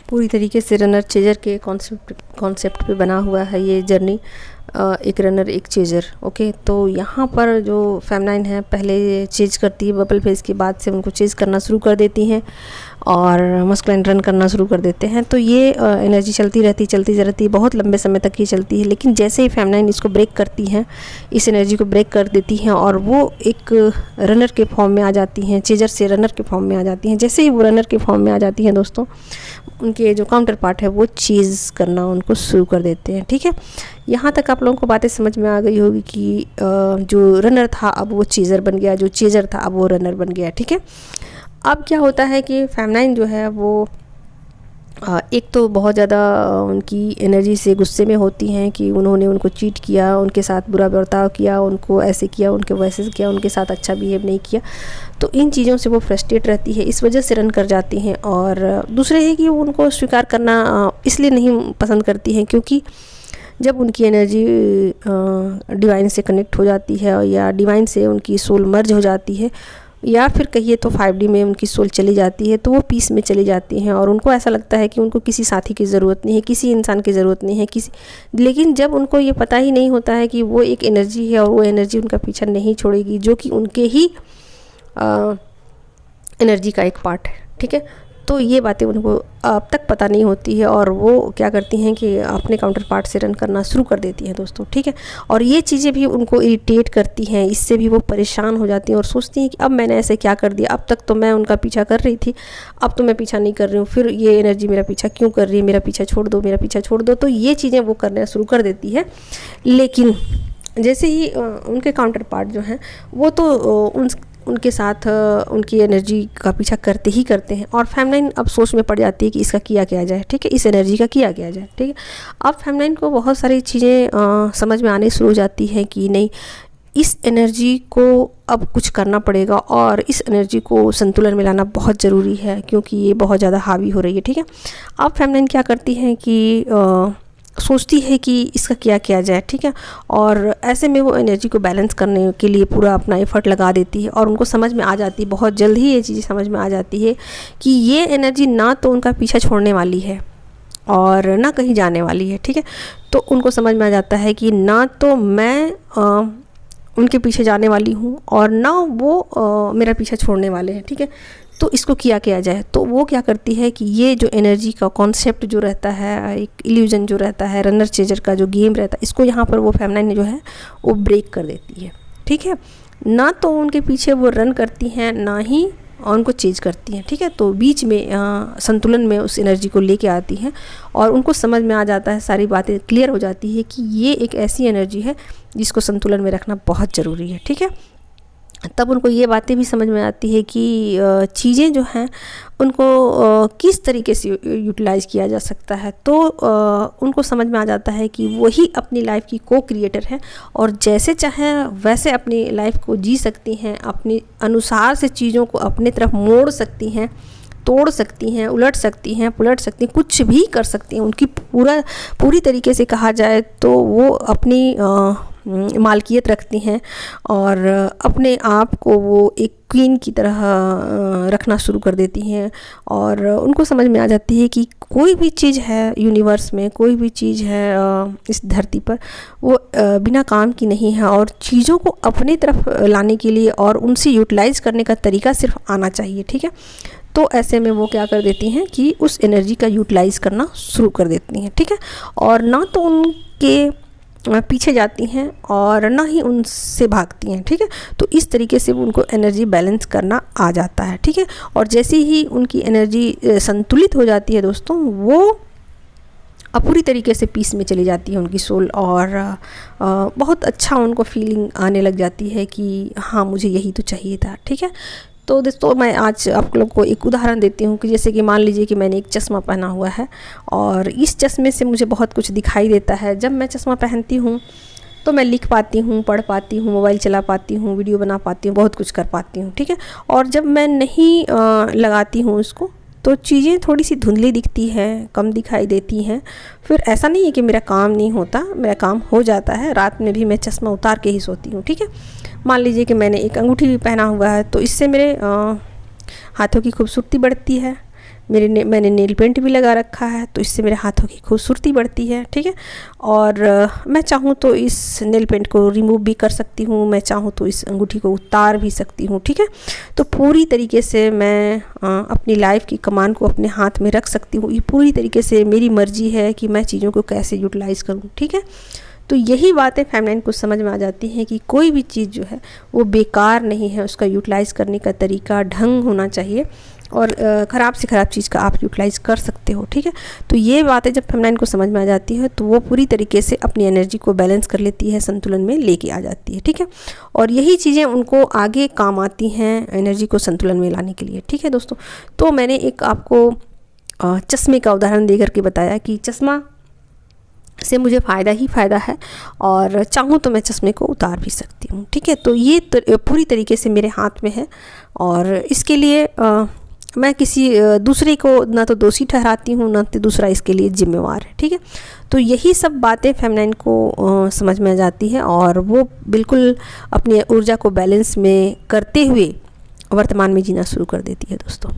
पूरी तरीके से रनर चेजर के कॉन्सेप्ट पे बना हुआ है ये जर्नी, एक रनर एक चेजर। ओके, तो यहाँ पर जो फेमिनाइन है पहले चेज करती है बबल फेज के बाद से उनको चेज करना शुरू कर देती हैं और मस्कुलाइन रन करना शुरू कर देते हैं। तो ये एनर्जी चलती रहती है, बहुत लंबे समय तक ये चलती है। लेकिन जैसे ही फेमिनाइन इसको ब्रेक करती हैं, इस एनर्जी को ब्रेक कर देती हैं और वो एक रनर के फॉर्म में आ जाती हैं, चेजर से रनर के फॉर्म में आ जाती हैं। जैसे ही वो रनर के फॉर्म में आ जाती हैं दोस्तों, उनके जो काउंटर पार्ट है वो चेज करना उनको शुरू कर देते हैं। ठीक है, यहाँ तक आप लोगों को बातें समझ में आ गई होगी कि जो रनर था अब वो चेजर बन गया, जो चेजर था अब वो रनर बन गया। ठीक है, अब क्या होता है कि फेमिनाइन जो है वो एक तो बहुत ज़्यादा उनकी एनर्जी से गुस्से में होती हैं कि उन्होंने उनको चीट किया, उनके साथ बुरा बर्ताव किया, उनको ऐसे किया, उनके वैसे किया, उनके साथ अच्छा बिहेव नहीं किया। तो इन चीज़ों से वो फ्रस्ट्रेट रहती है, इस वजह से रन कर जाती हैं। और दूसरे है कि वो उनको स्वीकार करना इसलिए नहीं पसंद करती हैं क्योंकि जब उनकी एनर्जी डिवाइन से कनेक्ट हो जाती है या डिवाइन से उनकी सोल मर्ज हो जाती है या फिर कहिए तो 5D में उनकी सोल चली जाती है, तो वो पीस में चली जाती हैं और उनको ऐसा लगता है कि उनको किसी साथी की ज़रूरत नहीं है, किसी इंसान की ज़रूरत नहीं है लेकिन जब उनको ये पता ही नहीं होता है कि वो एक एनर्जी है और वो एनर्जी उनका पीछा नहीं छोड़ेगी, जो कि उनके ही एनर्जी का एक पार्ट है। ठीक है, तो ये बातें उनको अब तक पता नहीं होती है और वो क्या करती हैं कि अपने काउंटर पार्ट से रन करना शुरू कर देती हैं दोस्तों। ठीक है, और ये चीज़ें भी उनको इरिटेट करती हैं, इससे भी वो परेशान हो जाती हैं और सोचती हैं कि अब मैंने ऐसे क्या कर दिया, अब तक तो मैं उनका पीछा कर रही थी, अब तो मैं पीछा नहीं कर रही हूँ, फिर ये एनर्जी मेरा पीछा क्यों कर रही है, मेरा पीछा छोड़ दो, मेरा पीछा छोड़ दो। तो ये चीज़ें वो करना शुरू कर देती है। लेकिन जैसे ही उनके काउंटर पार्ट जो हैं वो तो उनके साथ उनकी एनर्जी का पीछा करते ही करते हैं और फेमिनाइन अब सोच में पड़ जाती है कि इसका किया जाए। ठीक है, इस एनर्जी का किया जाए। ठीक है, अब फेमिनाइन को बहुत सारी चीज़ें समझ में आने शुरू हो जाती हैं कि नहीं, इस एनर्जी को अब कुछ करना पड़ेगा और इस एनर्जी को संतुलन में लाना बहुत ज़रूरी है क्योंकि ये बहुत ज़्यादा हावी हो रही है। ठीक है, अब फेमिनाइन क्या करती हैं कि सोचती है कि इसका किया जाए। ठीक है, और ऐसे में वो एनर्जी को बैलेंस करने के लिए पूरा अपना एफर्ट लगा देती है और उनको समझ में आ जाती है, बहुत जल्द ही ये चीज़ें समझ में आ जाती है कि ये एनर्जी ना तो उनका पीछा छोड़ने वाली है और ना कहीं जाने वाली है। ठीक है, तो उनको समझ में आ जाता है कि ना तो मैं उनके पीछे जाने वाली हूँ और ना वो मेरा पीछा छोड़ने वाले हैं। ठीक है, तो इसको किया जाए। तो वो क्या करती है कि ये जो एनर्जी का कॉन्सेप्ट जो रहता है, एक इल्यूजन जो रहता है, रनर चेजर का जो गेम रहता है, इसको यहाँ पर वो फेमिनाइन जो है वो ब्रेक कर देती है। ठीक है, ना तो उनके पीछे वो रन करती हैं ना ही उनको चेज करती हैं। ठीक है, तो बीच में संतुलन में उस एनर्जी को लेके आती हैं और उनको समझ में आ जाता है, सारी बातें क्लियर हो जाती है कि ये एक ऐसी एनर्जी है जिसको संतुलन में रखना बहुत ज़रूरी है। ठीक है, तब उनको ये बातें भी समझ में आती है कि चीज़ें जो हैं उनको किस तरीके से यूटिलाइज़ किया जा सकता है। तो उनको समझ में आ जाता है कि वही अपनी लाइफ की को क्रिएटर है और जैसे चाहे वैसे अपनी लाइफ को जी सकती हैं, अपने अनुसार से चीज़ों को अपने तरफ मोड़ सकती हैं, तोड़ सकती हैं, उलट सकती हैं, पुलट सकती हैं, कुछ भी कर सकती हैं। उनकी पूरी तरीके से कहा जाए तो वो अपनी मालकियत रखती हैं और अपने आप को वो एक क्वीन की तरह रखना शुरू कर देती हैं और उनको समझ में आ जाती है कि कोई भी चीज़ है यूनिवर्स में, कोई भी चीज़ है इस धरती पर, वो बिना काम की नहीं है और चीज़ों को अपनी तरफ लाने के लिए और उनसे यूटिलाइज़ करने का तरीका सिर्फ आना चाहिए। ठीक है, तो ऐसे में वो क्या कर देती हैं कि उस एनर्जी का यूटिलाइज़ करना शुरू कर देती हैं। ठीक है, और ना तो उनके पीछे जाती हैं और ना ही उनसे भागती हैं। ठीक है, तो इस तरीके से उनको एनर्जी बैलेंस करना आ जाता है। ठीक है, और जैसे ही उनकी एनर्जी संतुलित हो जाती है दोस्तों, वो पूरी तरीके से पीस में चली जाती है उनकी सोल और बहुत अच्छा उनको फीलिंग आने लग जाती है कि हाँ, मुझे यही तो चाहिए था। ठीक है, तो दोस्तों मैं आज आप लोग को एक उदाहरण देती हूँ कि जैसे कि मान लीजिए कि मैंने एक चश्मा पहना हुआ है और इस चश्मे से मुझे बहुत कुछ दिखाई देता है। जब मैं चश्मा पहनती हूँ तो मैं लिख पाती हूँ, पढ़ पाती हूँ, मोबाइल चला पाती हूँ, वीडियो बना पाती हूँ, बहुत कुछ कर पाती हूँ। ठीक है, और जब मैं नहीं लगाती हूँ उसको तो चीज़ें थोड़ी सी धुंधली दिखती हैं, कम दिखाई देती हैं। फिर ऐसा नहीं है कि मेरा काम नहीं होता, मेरा काम हो जाता है। रात में भी मैं चश्मा उतार के ही सोती हूँ। ठीक है, मान लीजिए कि मैंने एक अंगूठी भी पहना हुआ है तो इससे मेरे हाथों की खूबसूरती बढ़ती है, मैंने नेल पेंट भी लगा रखा है, तो इससे मेरे हाथों की खूबसूरती बढ़ती है, ठीक है। और मैं चाहूँ तो इस नेल पेंट को रिमूव भी कर सकती हूँ, मैं चाहूँ तो इस अंगूठी को उतार भी सकती हूँ, ठीक है। तो पूरी तरीके से मैं अपनी लाइफ की कमान को अपने हाथ में रख सकती हूँ। ये पूरी तरीके से मेरी मर्जी है कि मैं चीज़ों को कैसे यूटिलाइज़ करूँ, ठीक है। तो यही बातें फेमिनाइन को समझ में आ जाती हैं कि कोई भी चीज़ जो है वो बेकार नहीं है, उसका यूटिलाइज़ करने का तरीका ढंग होना चाहिए, और ख़राब से ख़राब चीज़ का आप यूटिलाइज़ कर सकते हो, ठीक है। तो ये बातें जब फेमिनाइन को समझ में आ जाती है तो वो पूरी तरीके से अपनी एनर्जी को बैलेंस कर लेती है, संतुलन में लेके आ जाती है, ठीक है। और यही चीज़ें उनको आगे काम आती हैं एनर्जी को संतुलन में लाने के लिए, ठीक है दोस्तों। तो मैंने एक आपको चश्मे का उदाहरण दे करके बताया कि चश्मा से मुझे फ़ायदा ही फ़ायदा है, और चाहूँ तो मैं चश्मे को उतार भी सकती हूँ, ठीक है। तो ये पूरी तरीके से मेरे हाथ में है, और इसके लिए मैं किसी दूसरे को ना तो दोषी ठहराती हूँ, ना तो दूसरा इसके लिए जिम्मेवार है, ठीक है। तो यही सब बातें फेमिनाइन को समझ में आ जाती है, और वो बिल्कुल अपनी ऊर्जा को बैलेंस में करते हुए वर्तमान में जीना शुरू कर देती है दोस्तों।